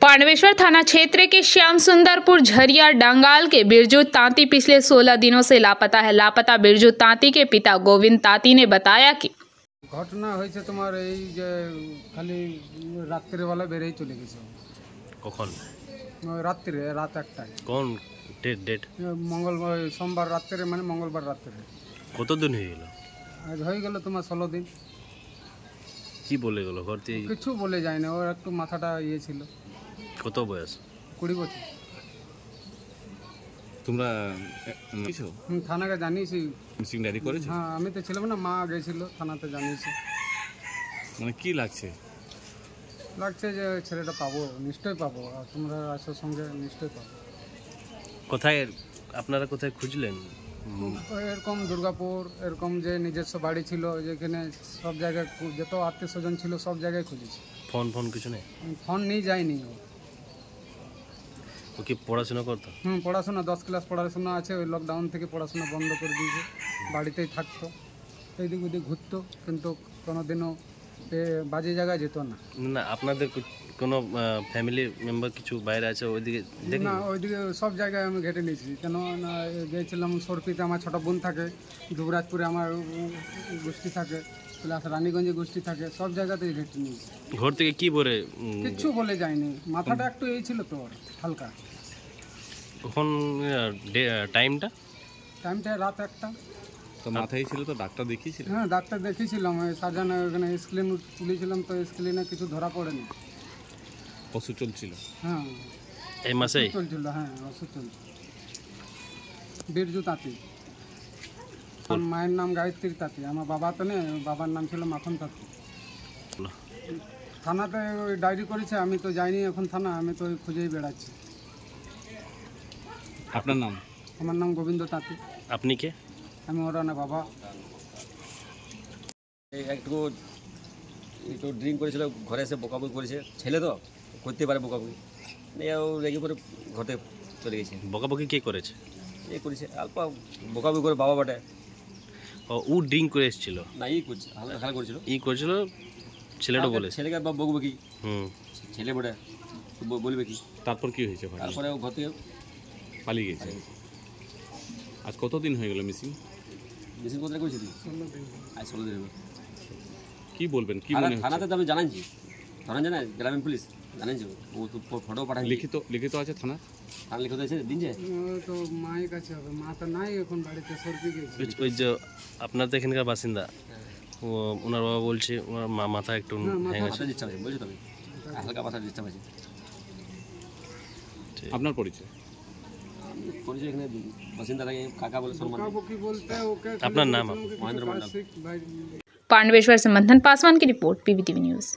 पांडवेश्वर थाना क्षेत्र के श्याम सुंदरपुर झरिया डंगाल के बिरजू तांती पिछले 16 दिनों से लापता है। लापता बिरजू तांती के पिता गोविंद तांती ने बताया कि घटना হয়েছে তোমার এই যে খালি রাত্রে বেলা বেরিয়ে চলে গেছে। কখন? রাত্রে রাত 1টায়। কোন ডেট? মঙ্গলবার সোমবার রাত্রে মানে মঙ্গলবার রাত্রে। কতদিন হয়ে গেল? আজ হয়ে গেল তোমার 16 দিন। কি বলে গেল ঘর থেকে? কিছু বলে যায় না, ওর একটু মাথাটা ইয়ে ছিল। কত বয়স? 20 বছর। তোমরা কিছু থানাকে জানিয়েছি। মিসিং ডায়েরি করেছো? হ্যাঁ, আমি তো ছিলাম না, মা গেছিল, থানাতে জানিয়েছি। মানে কি লাগছে? লাগছে যে ছেলেটা পাবো, নিশ্চয়ই পাবো, আর তোমরা আসো সঙ্গে নিশ্চয়ই পাবো। কোথায় আপনারা কোথায় খুঁজলেন? এরকম দুর্গাপুর, এরকম যে নিজস্ব বাড়ি ছিল যেখানে সব জায়গায় যত আত্মীয় স্বজন ছিল সব জায়গায় খুঁজেছি। ফোন কিছু নেই? ফোন নিয়ে যায়নি ও কি পড়াশোনা করতো? পড়াশোনা 10 ক্লাস পড়াশোনা আছে, ওই লকডাউন থেকে পড়াশোনা বন্ধ করে দিয়েছে, বাড়িতেই থাকতো, এইদিক ওদিক ঘুরতো, কিন্তু কোনোদিনও বাজে জায়গায় যেত না। না, আপনাদের কোনো ফ্যামিলি মেম্বার কিছু বাইরে আছে ওইদিকে? না, ওইদিকে সব জায়গায় আমি ঘেটে নিয়েছি। কেন না, গিয়েছিলাম সরপিতে, আমার ছোটো বোন থাকে, যুবরাজপুরে আমার গোষ্ঠী থাকে, প্লাস রানীগঞ্জে গোষ্ঠী থাকে, সব জায়গাতেই ঘেটে নিয়েছি। ঘর থেকে কি বলে? কিচ্ছু বলে যায়নি, মাথাটা একটু এই ছিল তো হালকা। কখন টাইমটা রাত 1টা। তো মাথায় ছিল, তো ডাক্তার দেখিয়েছিল? হ্যাঁ, ডাক্তার দেখিয়েছিলাম, সাজানো ওখানে স্ক্রিন তুলেছিলাম, তো স্ক্রিনে কিছু ধরা পড়েনি। ওষুধ চলছিল? হ্যাঁ, এই মাসেই চলছিল। হ্যাঁ, ওষুধ চলছিল। বিরজু তাঁতি, আমার মায়ের নাম গায়ত্রী তাঁতি, আমার বাবা তো নেই, বাবার নাম ছিল মাখন তাঁতি। থানাতে ওই ডায়েরি করেছে, আমি তো যাইনি এখন থানা, আমি তো খুঁজেই বেড়াচ্ছি। আপনার নাম? আমার নাম গোবিন্দ তাঁতি। আপনি কে? আমি ওরা না বাবা। একটু ড্রিঙ্ক করেছিল, ঘরে এসে বকাবকি করেছে, ছেলে তো করতে পারে বকাবকি, ও রেগে পরে ঘরে চলে গেছে। বকাবকি কে করেছে? এই করেছে অল্প বকাবকি করে, বাবা বাটে। ও ড্রিঙ্ক করে এসেছিল? না, করছে হালকা খেলা করেছিল, ছেলেটা বলে? ছেলেকে বকবে কি? ছেলে বটে, বলবে কি? তারপর কি হয়েছে? তারপরে ও ঘর থেকে পালিয়ে গেছে। আজ কতদিন হয়ে গেল মিসিং? মিসিং কোথায় করেছি? 16 দিন। আজ 16 দিন। কি বলবেন, কি মনে হচ্ছে? থানাতে তো আমি জানাচ্ছি, থানা জানাই, গ্রামীণ পুলিশ জানাচ্ছি, ও তো ফটো পাঠাই। লিখিত আছে থানা? থানা লিখিত আছে, দিন যে তো মায়ের কাছে হবে, মা তো নাই এখন বাড়িতে, সরপি গেছে। ওই যে আপনার তো এখানকার বাসিন্দা, ওনার বাবা বলছে ওনার মাথা একটু মাথা দিচ্ছে আছে, বলছি তো আমি হালকা মাথা দিচ্ছে আছে। আপনার পরিচয়? পরিচয় এখানে বাসিন্দা লাগে, কাকা বলে সম্মান। আপনার নাম? महेंद्र मंडल। पांडवेश्वर से मंथन पासवान की रिपोर्ट, पीवीटीवी न्यूज।